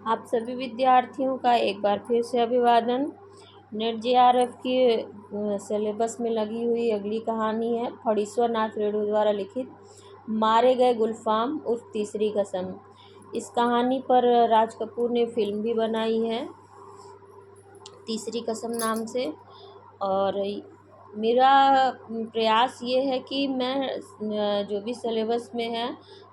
आप सभी विद्यार्थियों का एक बार फिर से अभिवादन। नेट जेआरएफ की सिलेबस में लगी हुई अगली कहानी है फणीश्वर नाथ रेणु द्वारा लिखित मारे गए गुलफाम उर्फ तीसरी कसम। इस कहानी पर राज कपूर ने फिल्म भी बनाई है तीसरी कसम नाम से। और मेरा प्रयास ये है कि मैं जो भी सिलेबस में है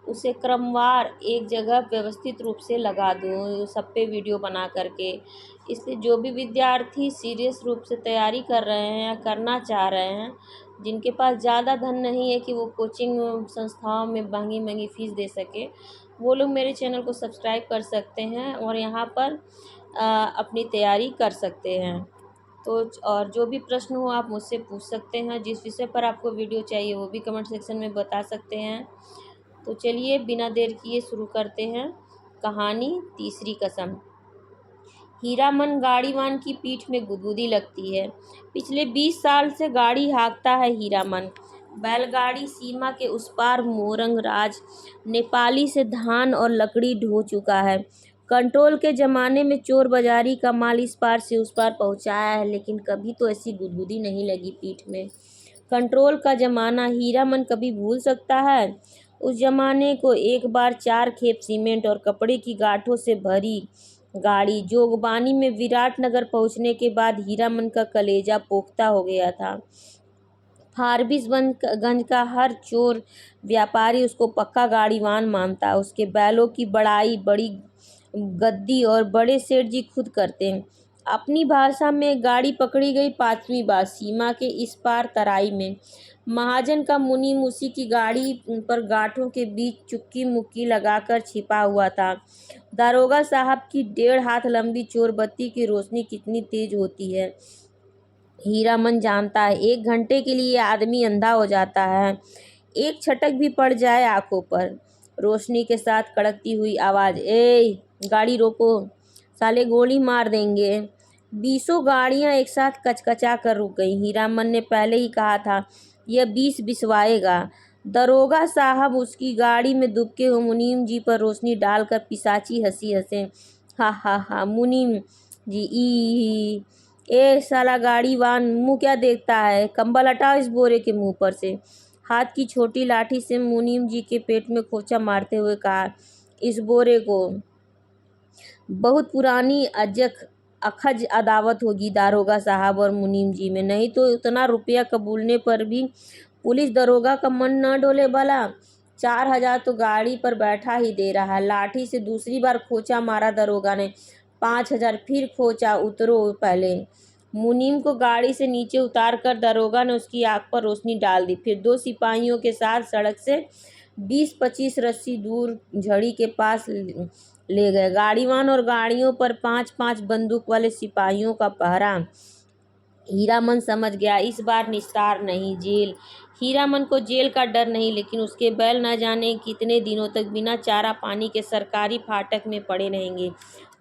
उसे क्रमवार एक जगह व्यवस्थित रूप से लगा दूँ सब पे वीडियो बना करके। इसलिए जो भी विद्यार्थी सीरियस रूप से तैयारी कर रहे हैं या करना चाह रहे हैं, जिनके पास ज़्यादा धन नहीं है कि वो कोचिंग संस्थाओं में महंगी महंगी फ़ीस दे सके, वो लोग मेरे चैनल को सब्सक्राइब कर सकते हैं और यहाँ पर अपनी तैयारी कर सकते हैं। तो और जो भी प्रश्न हो आप मुझसे पूछ सकते हैं। जिस विषय पर आपको वीडियो चाहिए वो भी कमेंट सेक्शन में बता सकते हैं। तो चलिए बिना देर किए शुरू करते हैं कहानी तीसरी कसम। हीरामन गाड़ीवान की पीठ में गुदगुदी लगती है। पिछले 20 साल से गाड़ी हाँकता है हीरामन। बैलगाड़ी सीमा के उस पार मोरंग राज नेपाली से धान और लकड़ी ढो चुका है। कंट्रोल के ज़माने में चोर बाजारी का माल इस पार से उस पार पहुंचाया है, लेकिन कभी तो ऐसी गुदगुदी नहीं लगी पीठ में। कंट्रोल का ज़माना हीरामन कभी भूल सकता है? उस ज़माने को एक बार 4 खेप सीमेंट और कपड़े की गांठों से भरी गाड़ी जोगबानी में विराटनगर पहुंचने के बाद हीरामन का कलेजा पोख्ता हो गया था। फारबिसगंज का हर चोर व्यापारी उसको पक्का गाड़ीवान मानता। उसके बैलों की बड़ाई बड़ी गद्दी और बड़े सेठ जी खुद करते हैं। अपनी भाषा में गाड़ी पकड़ी गई 5वीं बार सीमा के इस पार तराई में। महाजन का मुनीम उसी की गाड़ी पर गांठों के बीच चुक्की मुक्की लगाकर छिपा हुआ था। दारोगा साहब की 1.5 हाथ लंबी चोरबत्ती की रोशनी कितनी तेज होती है हीरामन जानता है। 1 घंटे के लिए आदमी अंधा हो जाता है। एक छटक भी पड़ जाए आंखों पर। रोशनी के साथ कड़कती हुई आवाज़, ए गाड़ी रोको, साले गोली मार देंगे। 20 गाड़ियां एक साथ कचकचा कर रुक गई। हीरामन ने पहले ही कहा था यह 20 बिसवाएगा। दरोगा साहब उसकी गाड़ी में दुबके हुए मुनीम जी पर रोशनी डालकर पिशाची हंसी हंसे। हा हा हा मुनीम जी ई ए साला गाड़ीवान, मुंह क्या देखता है? कंबल हटाओ इस बोरे के मुंह पर से। हाथ की छोटी लाठी से मुनीम जी के पेट में खोचा मारते हुए कहा, इस बोरे को। बहुत पुरानी अखज अदावत होगी दारोगा साहब और मुनीम जी में, नहीं तो उतना रुपया कबूलने पर भी पुलिस दरोगा का मन न डोले भला। 4,000 तो गाड़ी पर बैठा ही दे रहा है। लाठी से दूसरी बार खोचा मारा दरोगा ने। 5,000 फिर खोचा, उतरो पहले। मुनीम को गाड़ी से नीचे उतार कर दरोगा ने उसकी आंख पर रोशनी डाल दी। फिर 2 सिपाहियों के साथ सड़क से 20-25 रस्सी दूर झड़ी के पास ले गए। गाड़ीवान और गाड़ियों पर 5-5 बंदूक वाले सिपाहियों का पहरा। हीरामन समझ गया इस बार निस्तार नहीं, जेल। हीरामन को जेल का डर नहीं, लेकिन उसके बैल न जाने कितने दिनों तक बिना चारा पानी के सरकारी फाटक में पड़े रहेंगे,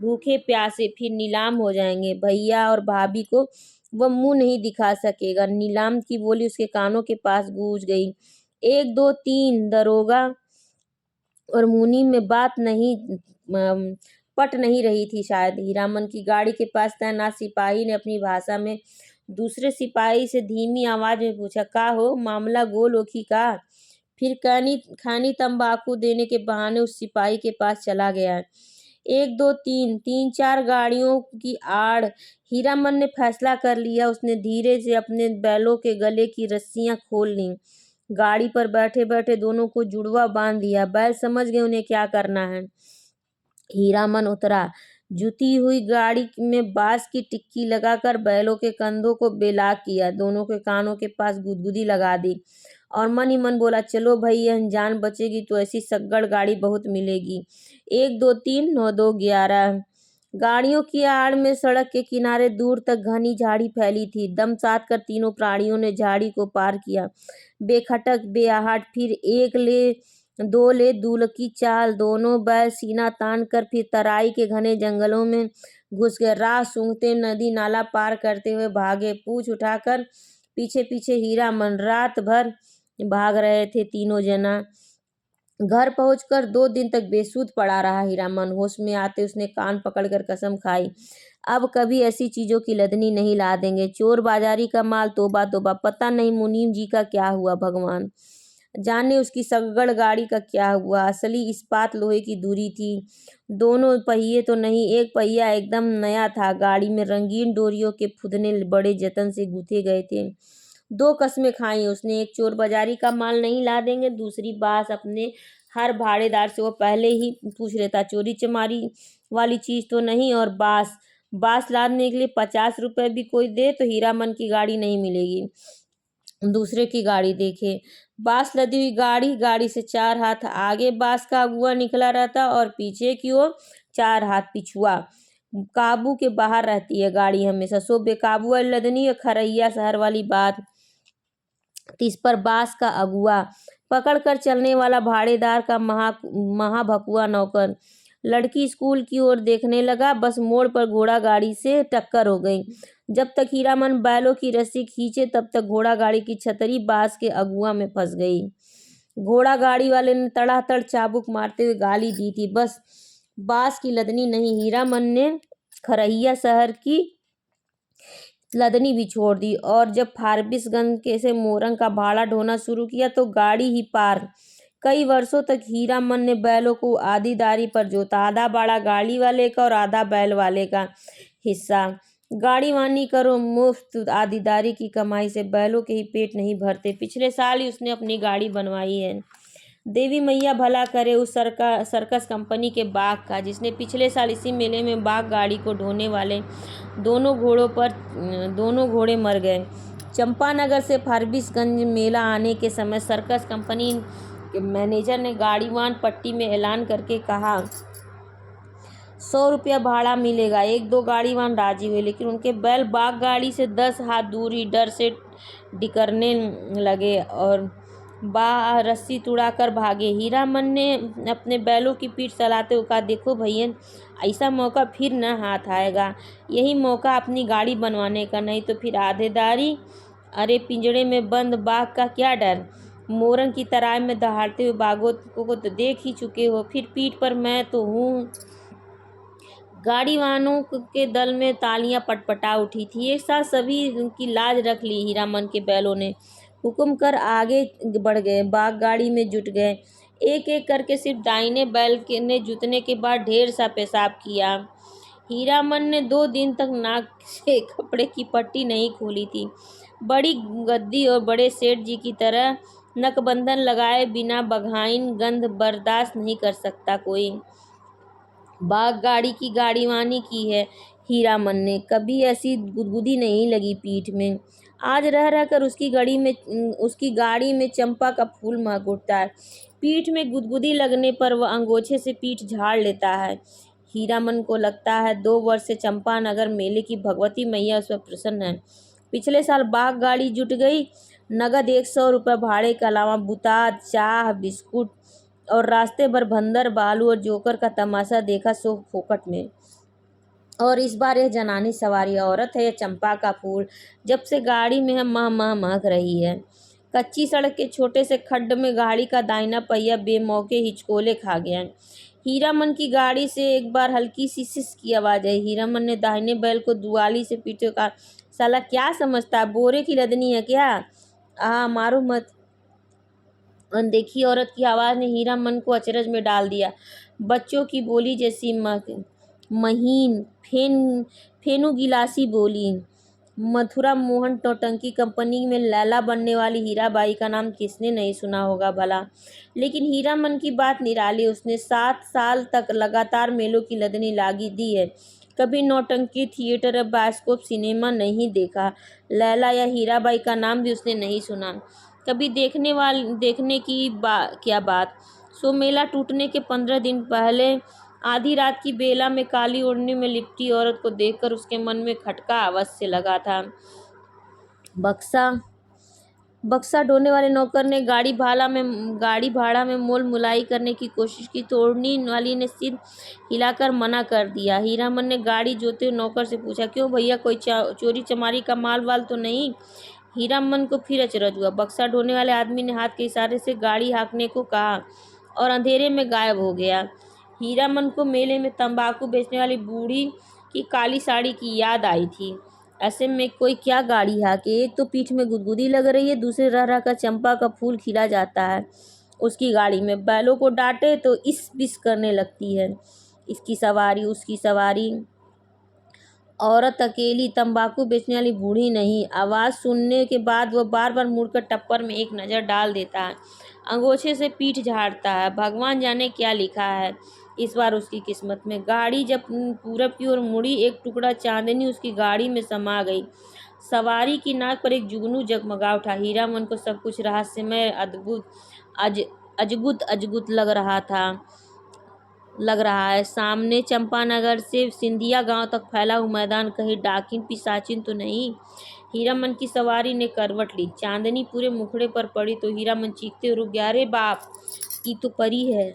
भूखे प्यासे, फिर नीलाम हो जाएंगे। भैया और भाभी को वह मुंह नहीं दिखा सकेगा। नीलाम की बोली उसके कानों के पास गूंज गई। 1 2 3 दरोगा और मुनीम में बात नहीं पट नहीं रही थी शायद। हीरामन की गाड़ी के पास तैनात सिपाही ने अपनी भाषा में दूसरे सिपाही से धीमी आवाज में पूछा, का हो मामला गोल होखी का? फिर खानी तंबाकू देने के बहाने उस सिपाही के पास चला गया। 1 2 3 3-4 गाड़ियों की आड़ हीरामन ने फैसला कर लिया। उसने धीरे से अपने बैलों के गले की रस्सियां खोल ली। गाड़ी पर बैठे बैठे दोनों को जुड़वा बांध दिया। बैल समझ गए उन्हें क्या करना है। हीरामन उतरा। जुती हुई गाड़ी में बांस की टिक्की लगाकर बैलों के कंधों को बेला किया। दोनों के कानों के पास गुदगुदी लगा दी और मन ही मन बोला, चलो भाई, यह जान बचेगी तो ऐसी सग्गड़ गाड़ी बहुत मिलेगी। 1 2 3 9 2 11। गाड़ियों की आड़ में सड़क के किनारे दूर तक घनी झाड़ी फैली थी। दम साध कर तीनों प्राणियों ने झाड़ी को पार किया। बेखटक बेआहट, फिर 1 ले 2 ले दूल की चाल। दोनों बैल सीना तान कर फिर तराई के घने जंगलों में घुस गए। राह सूंघते नदी नाला पार करते हुए भागे, पूछ उठाकर पीछे पीछे हीरामन। रात भर भाग रहे थे तीनों जना। घर पहुंचकर 2 दिन तक बेसुध पड़ा रहा हीरामन। होश में आते उसने कान पकड़कर कसम खाई, अब कभी ऐसी चीजों की लदनी नहीं ला देंगे। चोर बाजारी का माल, तौबा तौबा। पता नहीं मुनीम जी का क्या हुआ, भगवान जाने उसकी सगड़ गाड़ी का क्या हुआ। असली इस्पात लोहे की दूरी थी, दोनों पहिए तो नहीं, एक पहिया एकदम नया था। गाड़ी में रंगीन डोरियों के फुदने बड़े जतन से गूंथे गए थे। 2 कस्में खाई उसने, एक चोर बाजारी का माल नहीं ला देंगे, दूसरी बास अपने हर भाड़ेदार से वो पहले ही पूछ लेता चोरी चमारी वाली चीज तो नहीं। और बास बास लादने के लिए 50 रुपए भी कोई दे तो हीरामन की गाड़ी नहीं मिलेगी, दूसरे की गाड़ी देखे। बास लदी हुई गाड़ी, गाड़ी से 4 हाथ आगे बास का अगुआ निकला रहता और पीछे की ओर 4 हाथ पिछुआ। काबू के बाहर रहती है गाड़ी हमेशा, सो बेकाबू है लदनी और खरैया शहर वाली बात। इस पर बास का अगुआ, पकड़ कर चलने वाला भाड़ेदार का महाभकुआ नौकर। लड़की स्कूल की ओर देखने लगा, बस मोड़ पर घोड़ा गाड़ी से टक्कर हो गई। जब तक हीरामन बैलों की रस्सी खींचे तब तक घोड़ा गाड़ी की छतरी बास के अगुआ में फंस गई। घोड़ा गाड़ी वाले ने तड़ातड़ चाबुक मारते हुए गाली दी थी, बस बास की लदनी नहीं, हीरामन ने खरहिया शहर की लदनी भी छोड़ दी। और जब फारबिसगंज के से मोरंग का भाड़ा ढोना शुरू किया तो गाड़ी ही पार। कई वर्षों तक हीरामन ने बैलों को आधीदारी पर जोता, आधा भाड़ा गाड़ी वाले का और आधा बैल वाले का हिस्सा। गाड़ी वानी करो, मुफ्त आधीदारी की कमाई से बैलों के ही पेट नहीं भरते। पिछले साल ही उसने अपनी गाड़ी बनवाई है। देवी मैया भला करे उस सर्कस कंपनी के बाघ का, जिसने पिछले साल इसी मेले में बाघ गाड़ी को ढोने वाले दोनों घोड़े मर गए। चंपानगर से फारबिसगंज मेला आने के समय सर्कस कंपनी के मैनेजर ने गाड़ीवान पट्टी में ऐलान करके कहा 100 रुपया भाड़ा मिलेगा। 1-2 गाड़ीवान राजी हुए, लेकिन उनके बैल बाघ गाड़ी से 10 हाथ दूर ही डर से डिकरने लगे और रस्सी तुड़ाकर भागे। हीरामन ने अपने बैलों की पीठ चलाते हुए कहा, देखो भैया, ऐसा मौका फिर न हाथ आएगा। यही मौका अपनी गाड़ी बनवाने का, नहीं तो फिर आधेदारी। अरे पिंजड़े में बंद बाघ का क्या डर, मोरंग की तराई में दहाड़ते हुए बाघों को तो देख ही चुके हो, फिर पीठ पर मैं तो हूँ। गाड़ीवानों के दल में तालियां पटपटा उठी थी। एक साथ सभी की लाज रख ली। हीरामन के बैलों ने हुक्म कर आगे बढ़ गए, बाघ गाड़ी में जुट गए। एक एक करके सिर्फ दाहिने बैल ने जुटने के बाद ढेर सा पेशाब किया। हीरामन ने 2 दिन तक नाक से कपड़े की पट्टी नहीं खोली थी। बड़ी गद्दी और बड़े सेठ जी की तरह नकबंधन लगाए बिना बघाइन गंध बर्दाश्त नहीं कर सकता कोई। बाघ गाड़ी की गाड़ीवानी की है हीरामन ने, कभी ऐसी गुदगुदी नहीं लगी पीठ में। आज रह रहकर उसकी गाड़ी में चंपा का फूल महक उठता है। पीठ में गुदगुदी लगने पर वह अंगोछे से पीठ झाड़ लेता है। हीरामन को लगता है 2 वर्ष से चंपानगर मेले की भगवती मैया उस पर प्रसन्न है। पिछले साल बाघ गाड़ी जुट गई। नगद 100 रुपये भाड़े के अलावा बुताद, चाह, बिस्कुट और रास्ते भर बंदर, भालू और जोकर का तमाशा देखा, सो फोकट में। और इस बार यह जनानी सवारी औरत है या चंपा का फूल, जब से गाड़ी में हम मह महक रही है। कच्ची सड़क के छोटे से खड्ड में गाड़ी का दाहिना पहिया बेमौके हिचकोले खा गया। हीरामन की गाड़ी से एक बार हल्की सी सिस की आवाज आई। हीरामन ने दाहिने बैल को दुआली से पीटे कहा, साला क्या समझता है, बोरे की लदनी है क्या? मारो मत। अनदेखी औरत की आवाज़ ने हीरामन को अचरज में डाल दिया। बच्चों की बोली जैसी महीन फेनू गिलासी बोली। मथुरा मोहन टोटंकी कंपनी में लैला बनने वाली हीराबाई का नाम किसने नहीं सुना होगा भला। लेकिन हीरामन की बात निराली। उसने 7 साल तक लगातार मेलों की लदनी लागी दी है, कभी नौटंकी थिएटर या बायोस्कोप सिनेमा नहीं देखा। लैला या हीराबाई का नाम भी उसने नहीं सुना कभी। देखने की क्या बात। सो मेला टूटने के 15 दिन पहले आधी रात की बेला में काली ओढ़नी में लिपटी औरत को देखकर उसके मन में खटका अवश्य लगा था। बक्सा ढोने वाले नौकर ने गाड़ी भाड़ा में मोल मुलाई करने की कोशिश की तो ओढ़नी वाली ने सिर हिलाकर मना कर दिया। हीरामन ने गाड़ी जोते हुए नौकर से पूछा, क्यों भैया, कोई चोरी चमारी का माल वाल तो नहीं? हीरामन को फिर अचरज हुआ। बक्सा ढोने वाले आदमी ने हाथ के इशारे से गाड़ी हाँकने को कहा। और अंधेरे में गायब हो गया। हीरामन को मेले में तंबाकू बेचने वाली बूढ़ी की काली साड़ी की याद आई थी। ऐसे में कोई क्या गाड़ी है कि एक तो पीठ में गुदगुदी लग रही है, दूसरे रह रह कर चंपा का फूल खिला जाता है उसकी गाड़ी में। बैलों को डांटे तो इस बिस करने लगती है, इसकी सवारी उसकी सवारी। औरत अकेली, तंबाकू बेचने वाली बूढ़ी नहीं। आवाज़ सुनने के बाद वह बार बार मुड़कर टप्पर में एक नज़र डाल देता है, अंगोछे से पीठ झाड़ता है। भगवान जाने क्या लिखा है इस बार उसकी किस्मत में। गाड़ी जब पूरब की ओर मुड़ी, एक टुकड़ा चांदनी उसकी गाड़ी में समा गई। सवारी की नाक पर एक जुगनू जगमगा उठा। हीरामन को सब कुछ रहस्यमय, अद्भुत, अजगुत अजगुत लग रहा है। सामने चंपानगर से सिंधिया गांव तक फैला हुआ मैदान, कहीं डाकिन पिशाचिन तो नहीं। हीरामन की सवारी ने करवट ली, चांदनी पूरे मुखड़े पर पड़ी तो हीरामन चीखते हुए रुक गया। अरे बाप, ये तो परी है।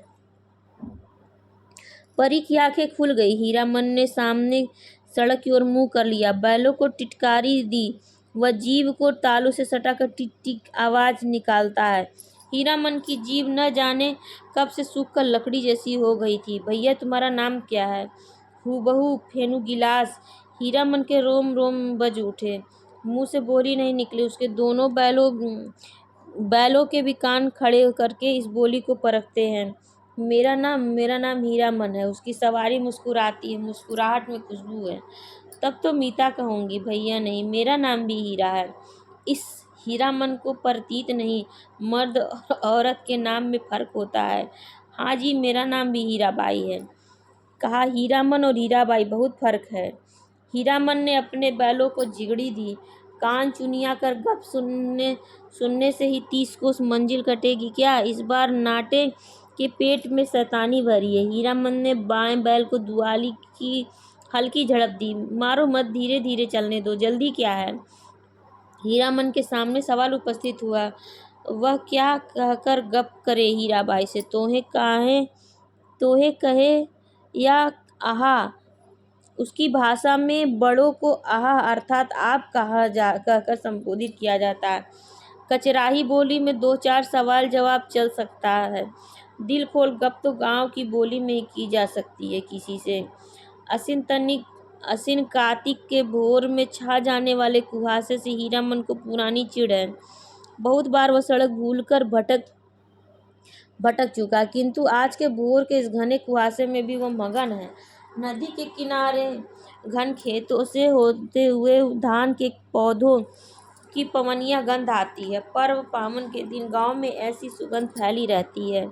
परी की आंखें खुल गई। हीरामन ने सामने सड़क की ओर मुंह कर लिया, बैलों को टिटकारी दी। वह जीभ को तालू से सटाकर टिक टिक आवाज निकालता है। हीरामन की जीभ न जाने कब से सूख कर लकड़ी जैसी हो गई थी। भैया तुम्हारा नाम क्या है? हूबहू फेनू गिलास। हीरामन के रोम रोम बज उठे, मुंह से बोली नहीं निकली। उसके दोनों बैलों के भी कान खड़े करके इस बोली को परखते हैं। मेरा नाम हीरामन है। उसकी सवारी मुस्कुराती है, मुस्कुराहट में खुशबू है। तब तो मीता कहूँगी, भैया नहीं, मेरा नाम भी हीरा है। इस हीरामन को प्रतीत नहीं, मर्द और औरत के नाम में फर्क होता है। हाँ जी, मेरा नाम भी हीराबाई है। कहा हीरामन और हीराबाई बहुत फर्क है। हीरामन ने अपने बैलों को जिगड़ी दी। कान चुनिया कर गप सुनने से ही 30 कोस मंजिल कटेगी क्या? इस बार नाटे के पेट में शैतानी भरी है। हीरामन ने बाएं बैल को दुआली की हल्की झड़प दी। मारो मत, धीरे धीरे चलने दो, जल्दी क्या है? हीरामन के सामने सवाल उपस्थित हुआ। वह क्या कहकर गप करे हीराबाई से? तोहे कहे या आहा? उसकी भाषा में बड़ों को आहा अर्थात आप कहकर संबोधित किया जाता है। कचराही बोली में 2-4 सवाल जवाब चल सकता है। दिल खोल गप तो गांव की बोली में ही की जा सकती है किसी से। असिन कार्तिक के भोर में छा जाने वाले कुहासे से हीरामन को पुरानी चिढ़ है। बहुत बार वह सड़क भूलकर भटक चुका, किंतु आज के भोर के इस घने कुहासे में भी वह मगन है। नदी के किनारे घन खेतों से होते हुए धान के पौधों की पवनिया गंध आती है। पर्व पावन के दिन गांव में ऐसी सुगंध फैली रहती है।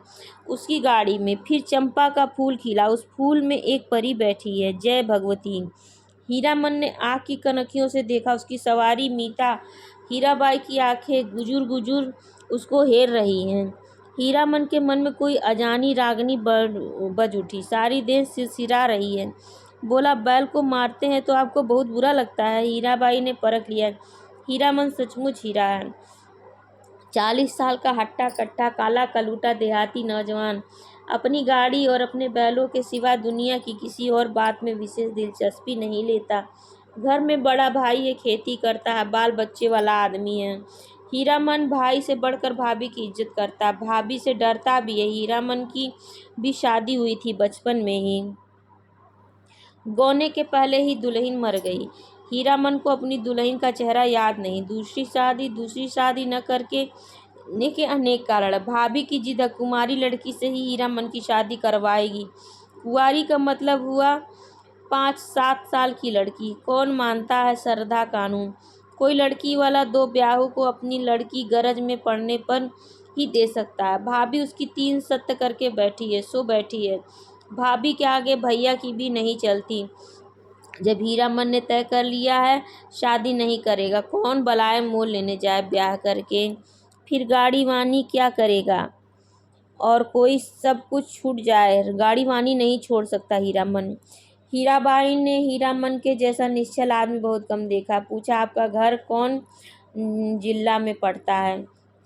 उसकी गाड़ी में फिर चंपा का फूल खिला, उस फूल में एक परी बैठी है, जय भगवती। हीरामन ने आँख की कनखियों से देखा। उसकी सवारी मीता हीराबाई की आंखें गुजुर गुजुर उसको हेर रही हैं। हीरामन के मन में कोई अजानी रागनी बज उठी, सारी देह सिरसिरा रही है। बोला, बैल को मारते हैं तो आपको बहुत बुरा लगता है? हीराबाई ने परख लिया, हीरामन सचमुच हीरा है। 40 साल का हट्टा कट्टा काला कलूटा देहाती नौजवान, अपनी गाड़ी और अपने बैलों के सिवा दुनिया की किसी और बात में विशेष दिलचस्पी नहीं लेता। घर में बड़ा भाई है, खेती करता है, बाल बच्चे वाला आदमी है। हीरामन भाई से बढ़कर भाभी की इज्जत करता है, भाभी से डरता भी है। हीरामन की भी शादी हुई थी बचपन में ही, गौने के पहले ही दुल्हन मर गई। हीरामन को अपनी दुल्हन का चेहरा याद नहीं। दूसरी शादी न करके के अनेक कारण। भाभी की जिद है, कुमारी लड़की से ही हीरामन की शादी करवाएगी। कुंवारी का मतलब हुआ 5-7 साल की लड़की। कौन मानता है श्रद्धा कानून? कोई लड़की वाला 2 ब्याहों को अपनी लड़की गरज में पड़ने पर ही दे सकता है। भाभी उसकी 3 सत्य करके बैठी है, सो बैठी है। भाभी के आगे भैया की भी नहीं चलती। जब हीरामन ने तय कर लिया है शादी नहीं करेगा, कौन बलाए मोल लेने जाए ब्याह करके? फिर गाड़ी वानी क्या करेगा? और कोई सब कुछ छूट जाए, गाड़ी वानी नहीं छोड़ सकता हीरामन। हीराबाई ने हीरामन के जैसा निश्चल आदमी बहुत कम देखा। पूछा, आपका घर कौन जिला में पड़ता है?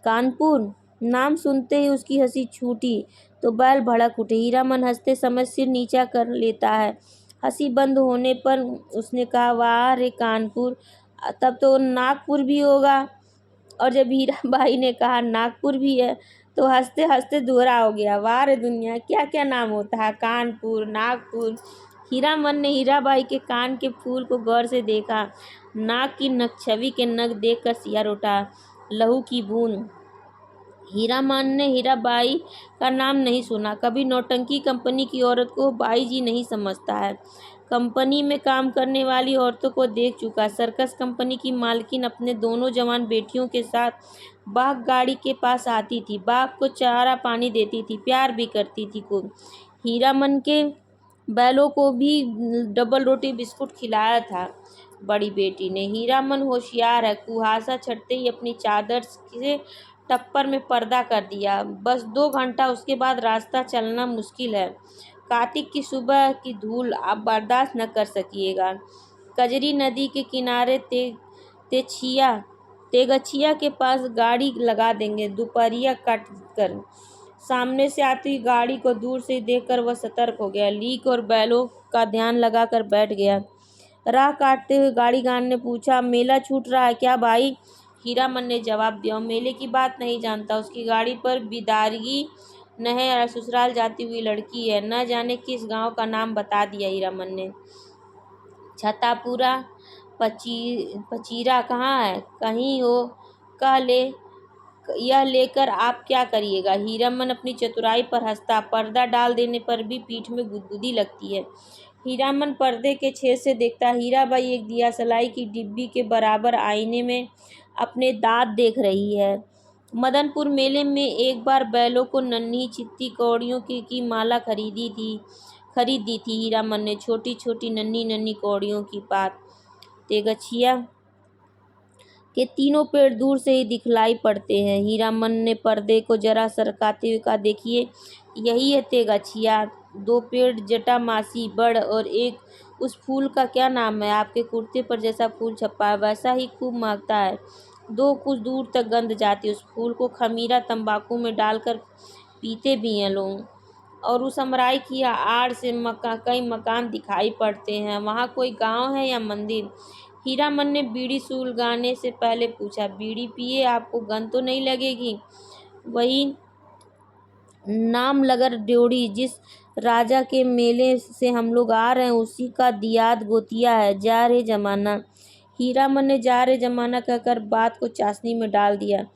कानपुर। नाम सुनते ही उसकी हंसी छूटी तो बैल भड़क उठे। हीरामन हंसते समय सिर नीचा कर लेता है। हंसी बंद होने पर उसने कहा, वाह रे कानपुर, तब तो नागपुर भी होगा। और जब हीराबाई ने कहा नागपुर भी है तो हंसते हंसते दोहरा हो गया, वाह रे दुनिया, क्या क्या नाम होता है, कानपुर, नागपुर। हीरामन ने हीराबाई के कान के फूल को गौर से देखा। नाक की नकछवी के नग देखकर सिया उठा, लहू की बूंद। हीरामन ने हीराबाई का नाम नहीं सुना। कभी नौटंकी कंपनी की औरत को बाई जी नहीं समझता है। कंपनी में काम करने वाली औरतों को देख चुका। सर्कस कंपनी की मालकिन अपने दोनों जवान बेटियों के साथ बाघ गाड़ी के पास आती थी। बाघ को चारा पानी देती थी, प्यार भी करती थी खूब। हीरामन के बैलों को भी डबल रोटी बिस्कुट खिलाया था बड़ी बेटी ने। हीरामन होशियार है। कुहासा छटते ही अपनी चादर से टप्पर में पर्दा कर दिया। बस 2 घंटा, उसके बाद रास्ता चलना मुश्किल है। कार्तिक की सुबह की धूल आप बर्दाश्त न कर सकिएगा। कजरी नदी के किनारे तेछिया तेगछिया के पास गाड़ी लगा देंगे। दोपहरिया कट कर सामने से आती गाड़ी को दूर से देखकर वह सतर्क हो गया। लीक और बैलों का ध्यान लगाकर बैठ गया। राह काटते हुए गाड़ीगान ने पूछा, मेला छूट रहा है क्या भाई? हीरामन ने जवाब दिया, मेले की बात नहीं जानता। उसकी गाड़ी पर बिदारगी न है, ससुराल जाती हुई लड़की है। न जाने किस गांव का नाम बता दिया हीरामन ने। छतापुरा, पचीरा कहाँ है? कहीं हो, कह ले। यह लेकर आप क्या करिएगा? हीरामन अपनी चतुराई पर हंसता। पर्दा डाल देने पर भी पीठ में गुदगुदी लगती है। हीरामन पर्दे के छेद से देखता। हीराबाई एक दियासलाई की डिब्बी के बराबर आईने में अपने दांत देख रही है। मदनपुर मेले में एक बार बैलों को नन्ही चित्ती कौड़ियों की माला खरीद दी थी हीरामन ने। छोटी छोटी नन्ही नन्ही कौड़ियों की पात। तेगछिया के तीनों पेड़ दूर से ही दिखलाई पड़ते हैं। हीरामन ने पर्दे को जरा सरकाते हुए कहा, देखिए यही है तेगछिया। 2 पेड़, जटा मासी बड़, और एक उस फूल का क्या नाम है? आपके कुर्ते पर जैसा फूल छपा है वैसा ही, खूब महकता है। 2 कुछ दूर तक गंध जाती है। उस फूल को खमीरा तंबाकू में डालकर पीते भी हैं लोग। और उस अमराई की आड़ से कई मकान दिखाई पड़ते हैं। वहाँ कोई गांव है या मंदिर? हीरामन ने बीड़ी सुलगाने से पहले पूछा, बीड़ी पिए आपको गंध तो नहीं लगेगी? वही नाम लगर ड्योढ़ी, जिस राजा के मेले से हम लोग आ रहे हैं उसी का दियाद गोतिया है। जा रे जमाना। हीरामन ने जा रे जमाना कहकर बात को चाशनी में डाल दिया।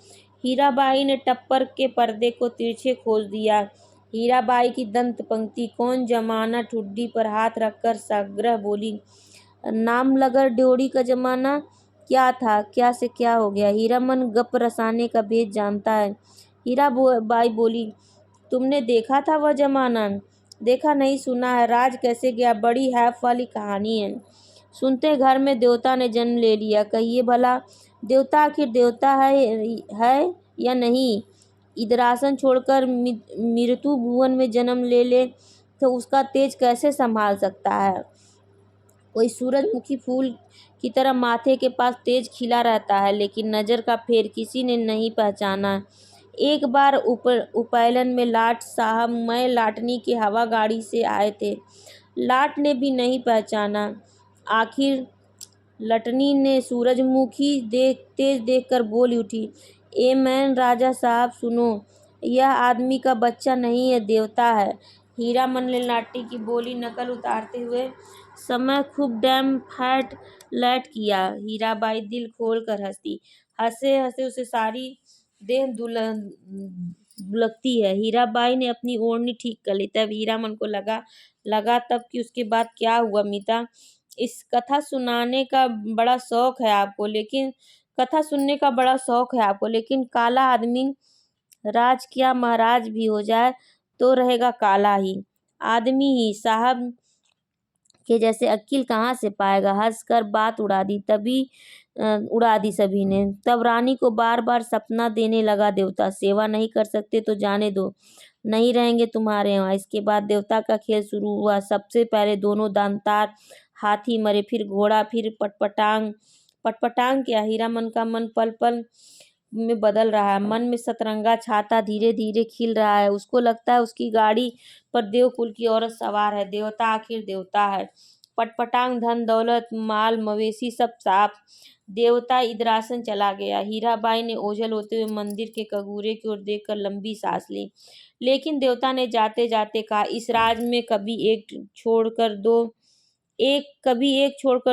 हीराबाई ने टप्पर के पर्दे को तिरछे खोल दिया। हीराबाई की दंत पंक्ति, कौन जमाना? ठुड्डी पर हाथ रखकर साग्रह बोली, नाम लगर ड्योढ़ी का जमाना क्या था? क्या से क्या हो गया? हीरामन गप रसाने का भेद जानता है। हीराबाई बोली, तुमने देखा था वह जमाना? देखा नहीं, सुना है। राज कैसे गया? बड़ी हैफ वाली कहानी है। सुनते घर में देवता ने जन्म ले लिया। कहिए भला, देवता आखिर देवता है या नहीं? इंद्रासन छोड़कर मृत्यु भुवन में जन्म ले ले तो उसका तेज कैसे संभाल सकता है? कोई सूरजमुखी फूल की तरह माथे के पास तेज खिला रहता है, लेकिन नज़र का फेर किसी ने नहीं पहचाना। एक बार उपैलन में लाट साहब मैं लाटनी के हवा गाड़ी से आए थे। लाट ने भी नहीं पहचाना। आखिर लटनी ने सूरजमुखी तेज देखकर बोली उठी, ए मैन राजा साहब सुनो, यह आदमी का बच्चा नहीं है, देवता है। हीरामन ने लाठी की बोली नकल उतारते हुए समय खूब डैम फैट लैट किया। हीराबाई दिल खोल कर हंसी। हंसे हंसे उसे सारी देह दुलकती है। हीराबाई ने अपनी ओढ़नी ठीक कर ली। तब हीरामन को लगा तब कि उसके बाद क्या हुआ। मीता, इस कथा सुनाने का बड़ा शौक है आपको, लेकिन कथा सुनने का बड़ा शौक है आपको, लेकिन काला आदमी राज क्या महाराज भी हो जाए तो रहेगा काला ही आदमी ही। साहब के जैसे अक्ल कहाँ से पाएगा? हंसकर बात उड़ा दी सभी ने। तब रानी को बार बार सपना देने लगा देवता, सेवा नहीं कर सकते तो जाने दो, नहीं रहेंगे तुम्हारे यहाँ। इसके बाद देवता का खेल शुरू हुआ। सबसे पहले दोनों दांतार हाथी मरे, फिर घोड़ा, फिर पटपटांग। पटपटांग क्या? हीरामन का मन पल पल में बदल रहा है। मन में सतरंगा छाता धीरे धीरे खिल रहा है। उसको लगता है उसकी गाड़ी पर देवकुल की औरत सवार है। देवता आखिर देवता है। पटपटांग धन दौलत माल मवेशी सब साफ। देवता इंद्रासन चला गया। हीराबाई ने ओझल होते हुए मंदिर के कगूरे की ओर देखकर लंबी सांस ली। लेकिन देवता ने जाते जाते कहा, इस राज में कभी एक छोड़कर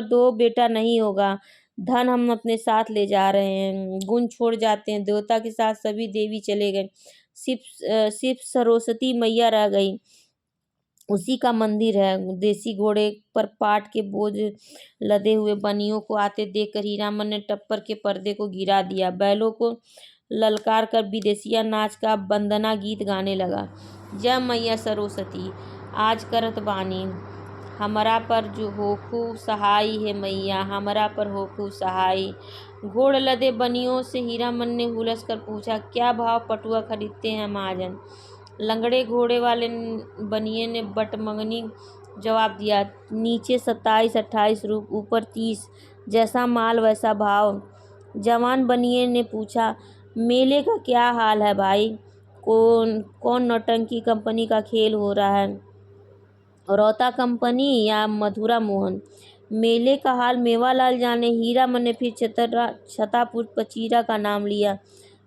दो बेटा नहीं होगा। धन हम अपने साथ ले जा रहे हैं, गुण छोड़ जाते हैं। देवता के साथ सभी देवी चले गए, सिर्फ सरस्वती मैया रह गई। उसी का मंदिर है। देसी घोड़े पर पाट के बोझ लदे हुए बनियों को आते देखकर हीरामन ने टप्पर के पर्दे को गिरा दिया। बैलों को ललकार कर विदेशिया नाच का वंदना गीत गाने लगा। जय मैया सरस्वती आज करत बानी, हमरा पर जो होखू सहाय है मैया, हमरा पर होखू सहाय। घोड़ लदे बनियों से हीरामन ने हुलस कर पूछा, क्या भाव पटुआ खरीदते हैं महाजन? लंगड़े घोड़े वाले बनिए ने बटमंगनी जवाब दिया, नीचे 27-28 रुपये, ऊपर 30, जैसा माल वैसा भाव। जवान बनिए ने पूछा, मेले का क्या हाल है भाई? कौन नौटंकी कंपनी का खेल हो रहा है, रौता कंपनी या मधुरा मोहन? मेले का हाल मेवालाल जाने। हीरामन ने फिर छतापुर पचीरा का नाम लिया।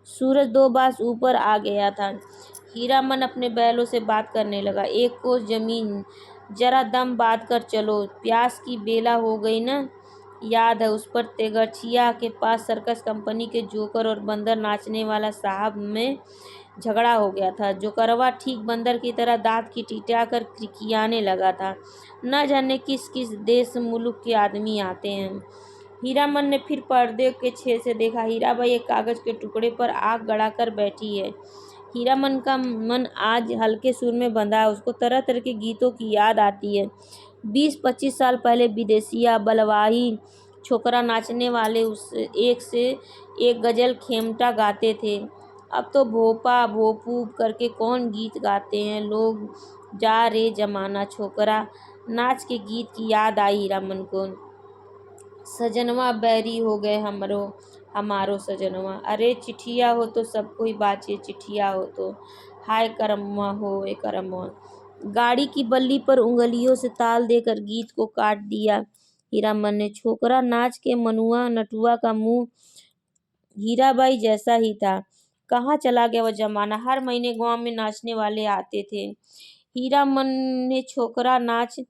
सूरज 2 बास ऊपर आ गया था। हीरामन अपने बैलों से बात करने लगा, एक कोस जमीन, जरा दम बांध कर चलो, प्यास की बेला हो गई न? याद है उस पर तेगछिया के पास सर्कस कंपनी के जोकर और बंदर नाचने वाला साहब में झगड़ा हो गया था। जोकरवा ठीक बंदर की तरह दांत की टिटिया कर क्रिकियाने लगा था। न जाने किस किस देश मुल्क के आदमी आते हैं। हीरामन ने फिर पर्दे के छेद से देखा। हीराबाई एक कागज के टुकड़े पर आग गड़ाकर बैठी है। हीरामन का मन आज हल्के सुर में बंधा है। उसको तरह तरह के गीतों की याद आती है। 20-25 साल पहले विदेशिया बलवाही छोकरा नाचने वाले उस एक से एक गजल खेमटा गाते थे। अब तो भोपा भोपू करके कौन गीत गाते हैं लोग। जा रे जमाना छोकरा नाच के गीत की याद आई हीरामन को। सजनवा बैरी हो गए हमारो सजनवा, अरे चिठिया हो तो सब कोई बाचे, चिठिया हो तो हाय करम्मा हो ए करम्मा। गाड़ी की बल्ली पर उंगलियों से ताल देकर गीत को काट दिया हीरामन ने। छोकरा नाच के मनुआ नटुआ का मुंह हीराबाई जैसा ही था। कहाँ चला गया वह जमाना? हर महीने गांव में नाचने वाले आते थे। हीरामन ने छोकरा नाच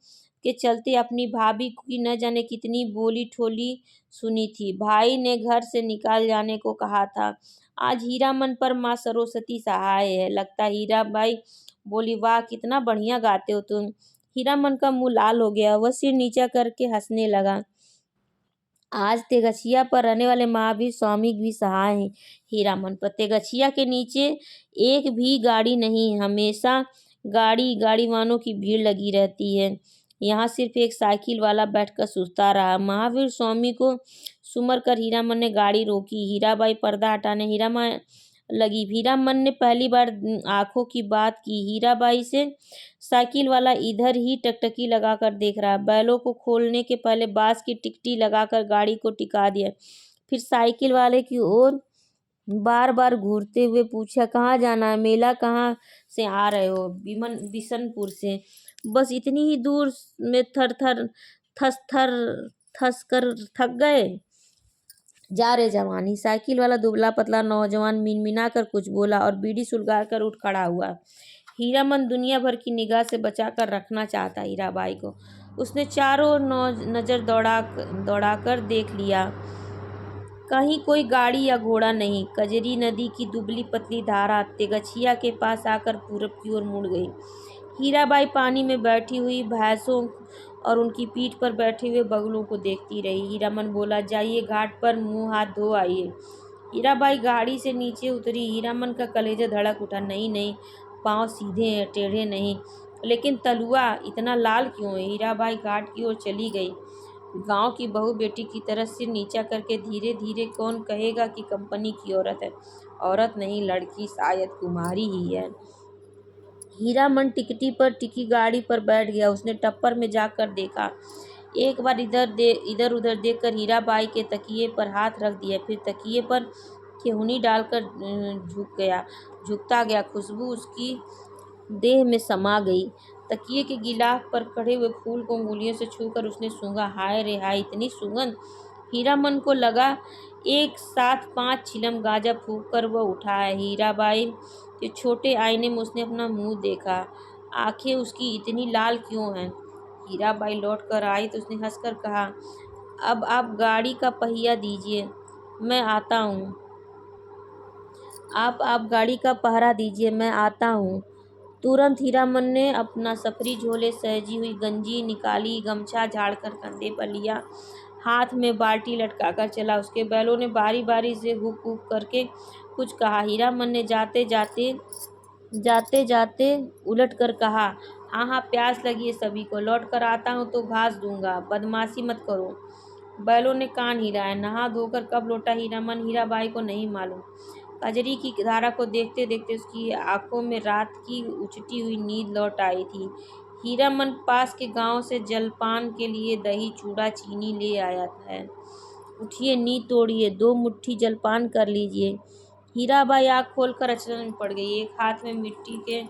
के चलते अपनी भाभी की न जाने कितनी बोली ठोली सुनी थी। भाई ने घर से निकाल जाने को कहा था। आज हीरामन पर माँ सरस्वती सहाय है। लगता हीराबाई बोली, वाह कितना बढ़िया गाते हो तुम। हीरामन का मुंह लाल हो गया। वह सिर नीचा करके हंसने लगा। आज तेगछिया पर रहने वाले महावीर स्वामी भी सहाय हैं हीरामन पर। तेगछिया के नीचे एक भी गाड़ी नहीं, हमेशा गाड़ीवानों की भीड़ लगी रहती है। यहाँ सिर्फ एक साइकिल वाला बैठकर सुस्ता रहा। महावीर स्वामी को सुमर कर हीरामन ने गाड़ी रोकी। हीराबाई पर्दा हटाने हीरामन ने पहली बार आंखों की बात की हीराबाई से। साइकिल वाला इधर ही टकटकी लगाकर देख रहा। बैलों को खोलने के पहले बांस की टिकटी लगाकर गाड़ी को टिका दिया। फिर साइकिल वाले की ओर बार बार घूरते हुए पूछा, कहाँ जाना है? मेला कहाँ से आ रहे हो? बिशनपुर से। बस इतनी ही दूर में थस कर थक गए? जा रे जवानी। साइकिल वाला दुबला पतला नौजवान मिनमिना कर कुछ बोला और बीड़ी सुलगा कर उठ खड़ा हुआ। हीरामन दुनिया भर की निगाह से बचाकर रखना चाहता हीराबाई को। उसने चारों ओर नजर दौड़ाकर देख लिया, कहीं कोई गाड़ी या घोड़ा नहीं। कजरी नदी की दुबली पतली धारा तेगछिया के पास आकर पूरब की ओर मुड़ गई। हीराबाई पानी में बैठी हुई भैंसों और उनकी पीठ पर बैठे हुए बगुलों को देखती रही। हीरामन बोला, जाइए घाट पर मुंह हाथ धो आइए। हीराबाई गाड़ी से नीचे उतरी। हीरामन का कलेजा धड़क उठा। नहीं, पाँव सीधे हैं, टेढ़े नहीं। लेकिन तलुआ इतना लाल क्यों है? हीराबाई घाट की ओर चली गई। गांव की बहू बेटी की तरह सिर नीचा करके धीरे धीरे। कौन कहेगा कि कंपनी की औरत है? औरत नहीं, लड़की, शायद कुमारी ही है। हीरामन टिकटी पर टिकी गाड़ी पर बैठ गया। उसने टप्पर में जाकर देखा। एक बार इधर उधर देखकर हीराबाई के तकिए पर हाथ रख दिया। फिर तकिए पर केहूनी डालकर झुकता गया। खुशबू उसकी देह में समा गई। तकिए के गिलाफ पर खड़े हुए फूल को उंगलियों से छूकर उसने सूंघा। हाय रे हाय, इतनी सुगंध! हीरामन को लगा एक साथ 5 चिलम गांजा फूंक कर वह उठा है। हीराबाई के छोटे आईने में उसने अपना मुंह देखा। आंखें उसकी इतनी लाल क्यों हैं? हीराबाई लौट कर आई तो उसने हंसकर कहा, अब आप गाड़ी का पहिया दीजिए, मैं आता हूँ। आप गाड़ी का पहरा दीजिए, मैं आता हूँ। तुरंत हीरामन ने अपना सफरी झोले सजी हुई गंजी निकाली, गमछा झाड़कर कंधे पर लिया, हाथ में बाल्टी लटकाकर चला। उसके बैलों ने बारी बारी से हुक हुक करके कुछ कहा। हीरामन ने जाते जाते उलट कर कहा, हाँ हाँ, प्यास लगी है सभी को, लौट कर आता हूँ तो घास दूंगा, बदमाशी मत करो। बैलों ने कान हिलाए। नहा धोकर कब लौटा हीरामन, हीराबाई को नहीं मालूम। कजरी की धारा को देखते देखते उसकी आंखों में रात की उचटी हुई नींद लौट आई थी। हीरामन पास के गांव से जलपान के लिए दही चूड़ा चीनी ले आया है। उठिए, नींद तोड़िए, 2 मुट्ठी जलपान कर लीजिए। हीराबाई आँख खोलकर अचरज में पड़ गई। एक हाथ में मिट्टी के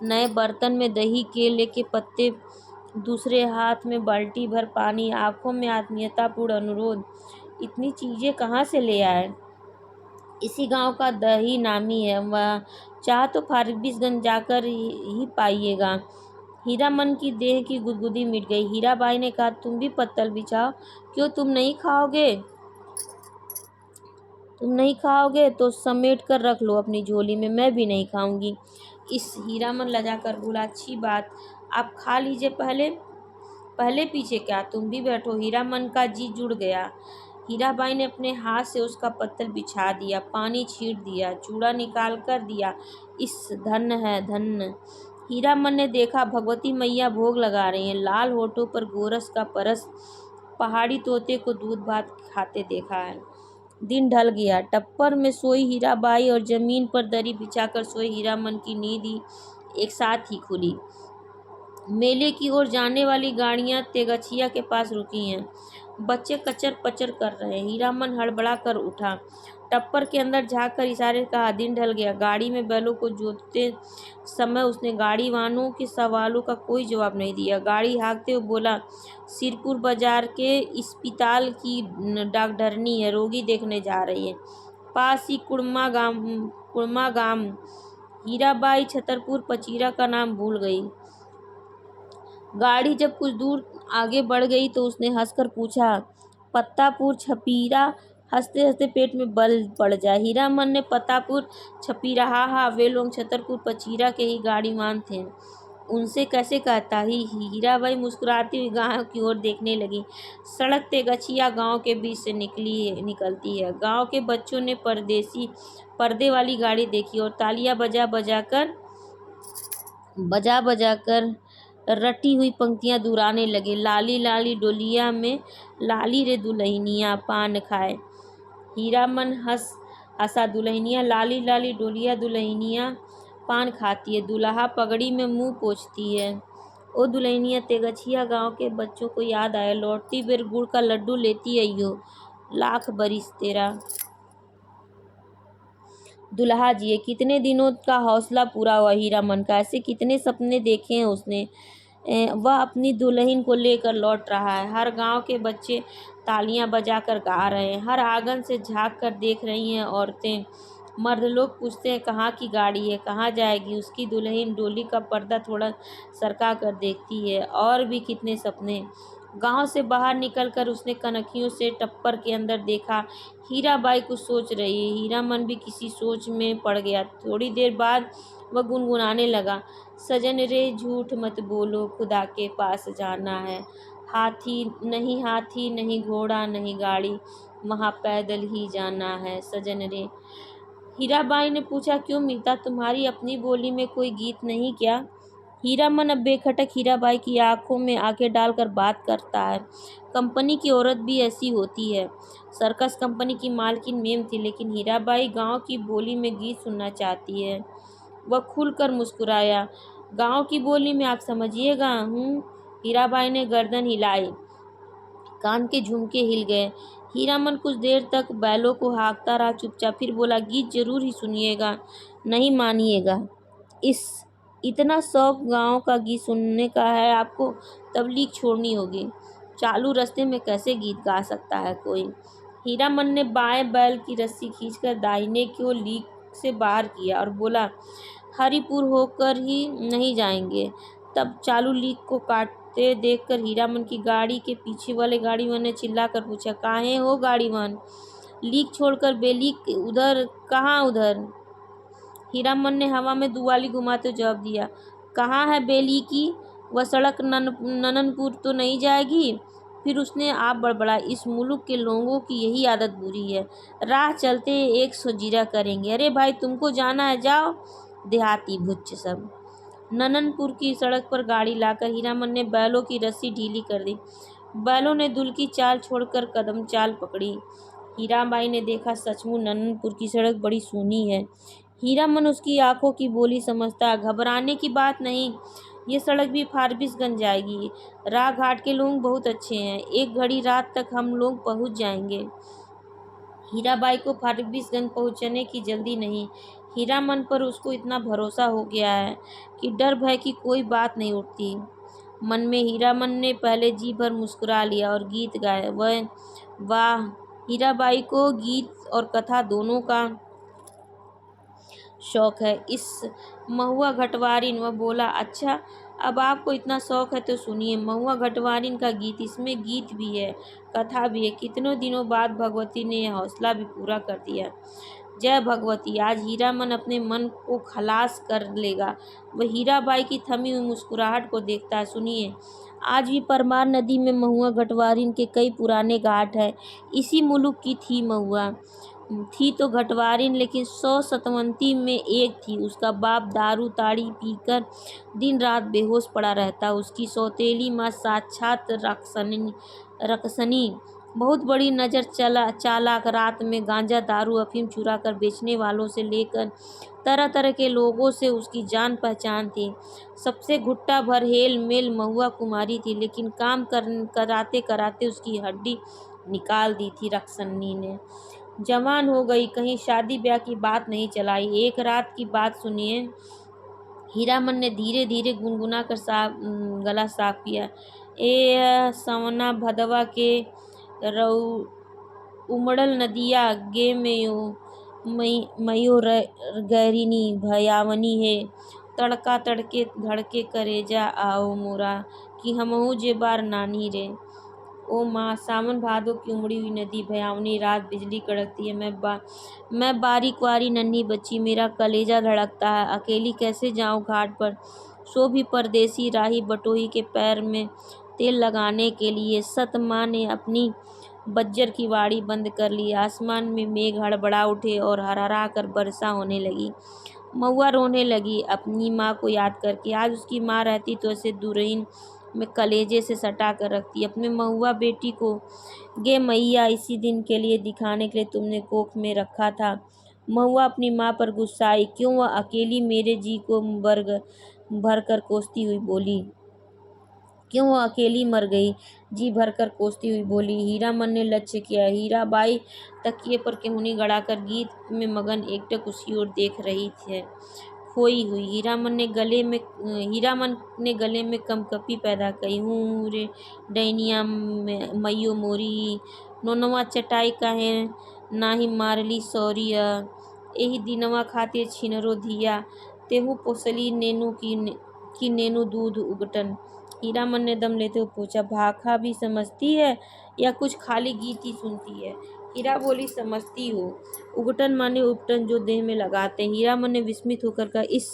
नए बर्तन में दही, केले के पत्ते, दूसरे हाथ में बाल्टी भर पानी, आंखों में आत्मीयतापूर्ण अनुरोध। इतनी चीजें कहाँ से ले आए? इसी गांव का दही नामी है, वह चाह तो फारबिसगंज जाकर ही पाइएगा। हीरामन की देह की गुदगुदी मिट गई। हीराबाई ने कहा, तुम भी पत्तल बिछाओ। क्यों, तुम नहीं खाओगे? तुम नहीं खाओगे तो समेट कर रख लो अपनी झोली में, मैं भी नहीं खाऊंगी। इस हीरामन लजाकर बोला, अच्छी बात, आप खा लीजिए पहले। पहले पीछे क्या, तुम भी बैठो। हीरामन का जी जुड़ गया। हीराबाई ने अपने हाथ से उसका पत्तल बिछा दिया, पानी छीट दिया, चूड़ा निकाल कर दिया। इस धन्य है धन्य। हीरामन ने देखा भगवती मैया भोग लगा रही हैं। लाल होठों पर गोरस का परस। पहाड़ी तोते को दूध भात खाते देखा है। दिन ढल गया। टप्पर में सोई हीराबाई और जमीन पर दरी बिछाकर सोए हीरामन की नींद ही एक साथ ही खुली। मेले की ओर जाने वाली गाड़ियां तेगछिया के पास रुकी हैं। बच्चे कचर पचर कर रहे हैं। हीरामन हड़बड़ा कर उठा। टप्पर के अंदर झाँक कर इशारे कहा, दिन ढल गया। गाड़ी में बैलों को जोतते समय उसने गाड़ी वालों के सवालों का कोई जवाब नहीं दिया। गाड़ी हाँकते हुए बोला, सिरपुर बाजार के अस्पताल की डॉक्टरनी है, रोगी देखने जा रही है, पास ही कुड़मा गांव। हीराबाई छतरपुर पचीरा का नाम भूल गई। गाड़ी जब कुछ दूर आगे बढ़ गई तो उसने हंसकर पूछा, पत्तापुर छपीरा? हंसते हंसते पेट में बल पड़ जाए। हीरामन ने पत्तापुर छपीरा, हाँ हाँ, वे लोग छतरपुर पचीरा के ही गाड़ीवान थे, उनसे कैसे कहता ही। हीराबाई मुस्कुराती हुई गांव की ओर देखने लगी। सड़क तेगछिया गांव के बीच से निकलती है। गांव के बच्चों ने पर्दे वाली गाड़ी देखी और तालियां बजा बजा कर रटी हुई पंक्तियां दुहराने लगे। लाली लाली डोलिया में लाली रे दुल्हनिया पान खाए। हीरामन हंसा। दुल्हनिया लाली लाली डोलिया, दुल्हनिया पान खाती है, दुल्हा पगड़ी में मुंह पोंछती है। ओ दुल्हनिया, तेगछिया गांव के बच्चों को याद आया, लौटती बेर गुड़ का लड्डू लेती अइयो, लाख बरिस तेरा दुल्हा जिए। कितने दिनों का हौसला पूरा हुआ हीरामन का। ऐसे कितने सपने देखे हैं उसने। वह अपनी दुल्हन को लेकर लौट रहा है। हर गांव के बच्चे तालियां बजाकर गा रहे हैं। हर आंगन से झांक कर देख रही हैं औरतें। मर्द लोग पूछते हैं, कहाँ की गाड़ी है, कहाँ जाएगी उसकी दुल्हन। डोली का पर्दा थोड़ा सरका कर देखती है। और भी कितने सपने। गांव से बाहर निकलकर उसने कनखियों से टप्पर के अंदर देखा। हीराबाई कुछ सोच रही है। हीरामन भी किसी सोच में पड़ गया। थोड़ी देर बाद वह गुनगुनाने लगा, सजन रे झूठ मत बोलो, खुदा के पास जाना है। हाथी नहीं घोड़ा नहीं गाड़ी, वहाँ पैदल ही जाना है सजन रे। हीराबाई ने पूछा, क्यों मीता, तुम्हारी अपनी बोली में कोई गीत नहीं क्या? हीरामन अब बेखटक हीराबाई की आंखों में आंखें डालकर बात करता है। कंपनी की औरत भी ऐसी होती है। सर्कस कंपनी की मालकिन मेम थी, लेकिन हीराबाई गांव की बोली में गीत सुनना चाहती है। वह खुलकर मुस्कुराया। गांव की बोली में आप समझिएगा? हीराबाई ने गर्दन हिलाई। कान के झुमके हिल गए। हीरामन कुछ देर तक बैलों को हाँकता रहा चुपचाप, फिर बोला, गीत जरूर ही सुनिएगा, नहीं मानिएगा। इस इतना शौक गाँव का गीत सुनने का है आपको, तबलीग छोड़नी होगी। चालू रास्ते में कैसे गीत गा सकता है कोई। हीरामन ने बाएं बैल की रस्सी खींचकर दाहिने की ओर लीक से बाहर किया और बोला, हरिपुर होकर ही नहीं जाएंगे। तब चालू लीक को काटते देखकर हीरामन की गाड़ी के पीछे वाले गाड़ीवान ने चिल्लाकर पूछा, काहे हो गाड़ीवान, लीक छोड़कर बेलीक उधर कहाँ उधर। हीरामन ने हवा में दुआली घुमाते हुए जवाब दिया, कहाँ है बेली की, वह सड़क नननपुर तो नहीं जाएगी। फिर उसने आप बड़बड़ा, इस मुल्क के लोगों की यही आदत बुरी है, राह चलते एक सोजीरा करेंगे। अरे भाई तुमको जाना है जाओ, देहाती भुच्च सब। नननपुर की सड़क पर गाड़ी लाकर हीरामन ने बैलों की रस्सी ढीली कर दी। बैलों ने दुल की चाल छोड़कर कदम चाल पकड़ी। हीराबाई ने देखा, सचमुच नननपुर की सड़क बड़ी सूनी है। हीरामन उसकी आंखों की बोली समझता, घबराने की बात नहीं, ये सड़क भी फारबिसगंज जाएगी। राह घाट के लोग बहुत अच्छे हैं, एक घड़ी रात तक हम लोग पहुंच जाएंगे। हीराबाई को फारबिसगंज पहुंचने की जल्दी नहीं। हीरामन पर उसको इतना भरोसा हो गया है कि डर भय की कोई बात नहीं उठती। मन में हीरामन ने पहले जी भर मुस्कुरा लिया और गीत गाए। वह वाह, हीराबाई को गीत और कथा दोनों का शौक है। इस महुआ घटवारिन, वह बोला, अच्छा अब आपको इतना शौक है तो सुनिए महुआ घटवारिन का गीत। इसमें गीत भी है, कथा भी है। कितनों दिनों बाद भगवती ने यह हौसला भी पूरा कर दिया। जय भगवती, आज हीरामन अपने मन को खलास कर लेगा। वह हीराबाई की थमी हुई मुस्कुराहट को देखता है। सुनिए, आज भी परमार नदी में महुआ घटवारिन के कई पुराने घाट हैं। इसी मुल्क की थी महुआ, थी तो घटवारिन, लेकिन 100 सतवंती में एक थी। उसका बाप दारू ताड़ी पीकर दिन रात बेहोश पड़ा रहता। उसकी सौतेली माँ साक्षात रकसनी, बहुत बड़ी नज़र चालाक, रात में गांजा दारू अफीम चुरा कर बेचने वालों से लेकर तरह तरह के लोगों से उसकी जान पहचान थी। सबसे घुट्टा भर हेल मेल महुआ कुमारी थी, लेकिन काम कराते कराते उसकी हड्डी निकाल दी थी रकसनी ने। जवान हो गई, कहीं शादी ब्याह की बात नहीं चलाई। एक रात की बात सुनिए। हीरामन ने धीरे धीरे गुनगुना कर गला साफ किया। ए सवना भदवा के रऊ उमड़ल नदिया गे मयो गैरिनी भयावनी है, तड़का तड़के धड़के करेजा आओ मोरा, कि हमहू जे बार नानी रे। ओ माँ, सावन भादों की उमड़ी हुई नदी, भयावनी रात, बिजली कड़कती है। मैं बारीक वारी नन्ही बच्ची, मेरा कलेजा धड़कता है। अकेली कैसे जाऊं घाट पर, सो भी परदेसी राही बटोही के पैर में तेल लगाने के लिए। सत माँ ने अपनी बज्जर की वाड़ी बंद कर ली। आसमान में मेघ हड़बड़ा उठे और हरहरा कर वर्षा होने लगी। महुआ रोने लगी अपनी माँ को याद करके। आज उसकी माँ रहती तो ऐसे दुरहीन में कलेजे से सटा कर रखती अपने महुआ बेटी को। गे मैया, इसी दिन के लिए दिखाने के लिए तुमने कोख में रखा था। महुआ अपनी माँ पर गुस्साई, क्यों वह अकेली मेरे जी को भर कर कोसती हुई बोली, क्यों वो अकेली मर गई। जी भरकर कोसती हुई बोली। हीरामन ने लक्ष्य किया। हीराबाई तकिए पर केहूनी गड़ाकर गीत में मगन एकटक उसी ओर देख रही थी, खोई हुई। हीरामन ने गले में कंपकपी पैदा करी। हूँ रे डैनिया मैयो मोरी, नोनवा चटाई काहे नाही मारली सौरिया, एही दिनवा खातिर छिनरो धिया, तेहू पोसली नेनू की नेनू दूध उगटन। हीरामन ने दम लेते हुए पूछा, भाखा भी समझती है या कुछ खाली गीत ही सुनती है। हीरा बोली, समझती हो। उगटन माने उपटन, जो देह में लगाते। हीरामन ने विस्मित होकर कहा, इस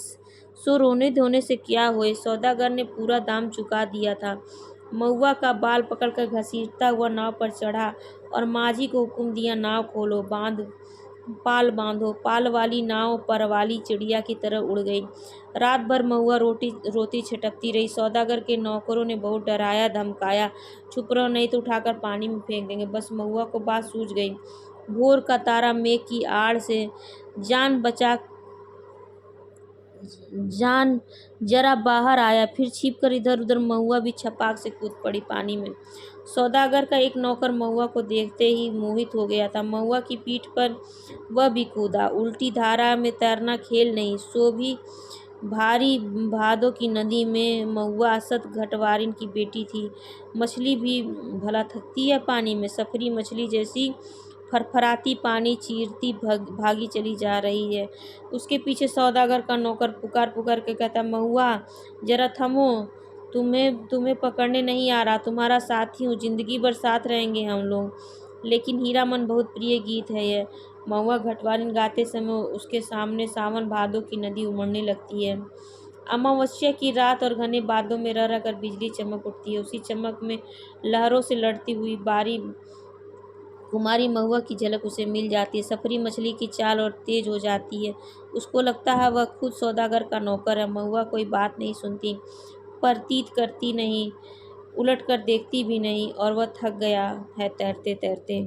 सो रोने धोने से क्या होए, सौदागर ने पूरा दाम चुका दिया था। महुआ का बाल पकड़कर घसीटता हुआ नाव पर चढ़ा और माझी को हुक्म दिया, नाव खोलो, पाल बांधो। पाल वाली नाव परवाली चिड़िया की तरह उड़ गई। रात भर महुआ रोती छिटकती रही। सौदागर के नौकरों ने बहुत डराया धमकाया, छुप रहो नहीं तो उठाकर पानी में फेंक देंगे। बस महुआ को बात सूझ गई। भोर का तारा मेघ की आड़ से जान जरा बाहर आया, फिर छिपकर इधर उधर महुआ भी छपाक से कूद पड़ी पानी में। सौदागर का एक नौकर महुआ को देखते ही मोहित हो गया था। महुआ की पीठ पर वह भी कूदा। उल्टी धारा में तैरना खेल नहीं, सो भी भारी भादों की नदी में महुआ असत घटवारिन की बेटी थी। मछली भी भला थकती है पानी में। सफरी मछली जैसी फरफराती पानी चीरती भागी चली जा रही है। उसके पीछे सौदागर का नौकर पुकार पुकार के कहता, महुआ जरा थमो, तुम्हें तुम्हें पकड़ने नहीं आ रहा, तुम्हारा साथी हूँ, जिंदगी भर साथ रहेंगे हम लोग। लेकिन हीरामन बहुत प्रिय गीत है यह। महुआ घटवारिन गाते समय उसके सामने सावन भादों की नदी उमड़ने लगती है। अमावस्या की रात और घने बादलों में रह रहकर बिजली चमक उठती है। उसी चमक में लहरों से लड़ती हुई बारी कुमारी महुआ की झलक उसे मिल जाती है। सफरी मछली की चाल और तेज हो जाती है। उसको लगता है वह खुद सौदागर का नौकर है। महुआ कोई बात नहीं सुनती, प्रतीत करती नहीं, उलट कर देखती भी नहीं, और वह थक गया है तैरते तैरते।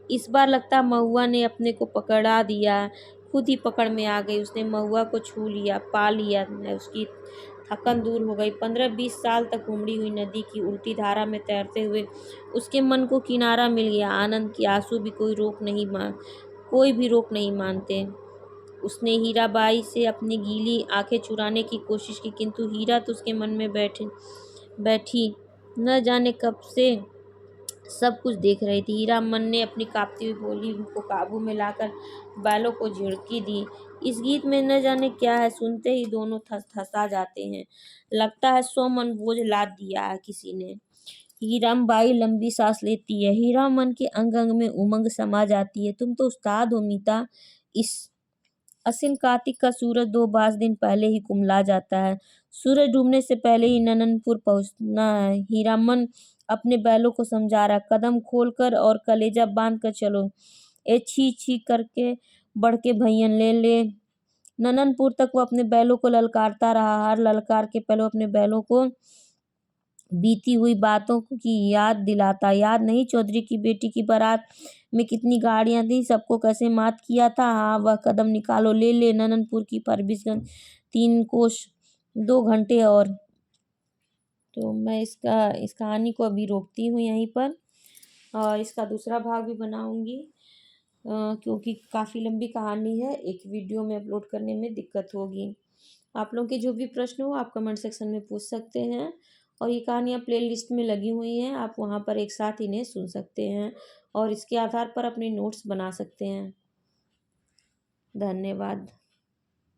इस बार लगता महुआ ने अपने को पकड़ा दिया, खुद ही पकड़ में आ गई। उसने महुआ को छू लिया, पा लिया है। उसकी थकन दूर हो गई। 15-20 साल तक उमड़ी हुई नदी की उल्टी धारा में तैरते हुए उसके मन को किनारा मिल गया। आनंद के आंसू भी कोई भी रोक नहीं मानते। उसने हीराबाई से अपनी गीली आंखें चुराने की कोशिश की, किंतु हीरा तो उसके मन में बैठी न जाने कब से सब कुछ देख रही थी। हीरामन ने अपनी कांपती हुई बोली को काबू में लाकर बैलों को झिड़की दी। इस गीत में न जाने क्या है, सुनते ही दोनों थसा जाते हैं। लगता है 100 मन बोझ लाद दिया है किसी ने। हीराबाई लंबी सांस लेती है। हीरामन के अंग अंग में उमंग समा जाती है। तुम तो उस्ताद हो मीता। इस आश्विन कार्तिक का सूरज 2 दिन पहले ही कुमला जाता है। सूरज डूबने से पहले ही नननपुर पहुंचना है। हीरामन अपने बैलों को समझा रहा, कदम खोलकर और कलेजा बांध कर चलो। ए छी छी करके बढ़ के भैयन ले ले। नननपुर तक वो अपने बैलों को ललकारता रहा। हर ललकार के पहले अपने बैलों को बीती हुई बातों की याद दिलाता। याद नहीं चौधरी की बेटी की बारात में कितनी गाड़ियां थी, सबको कैसे मात किया था। हाँ, वह कदम निकालो, ले ले। नननपुर की परबिसगंज 3 कोस 2 घंटे और। तो मैं इस कहानी को अभी रोकती हूँ यहीं पर, और इसका दूसरा भाग भी बनाऊंगी, क्योंकि काफ़ी लंबी कहानी है, एक वीडियो में अपलोड करने में दिक्कत होगी। आप लोगों के जो भी प्रश्न हो आप कमेंट सेक्शन में पूछ सकते हैं, और ये कहानियाँ प्लेलिस्ट में लगी हुई हैं, आप वहाँ पर एक साथ इन्हें सुन सकते हैं और इसके आधार पर अपने नोट्स बना सकते हैं। धन्यवाद।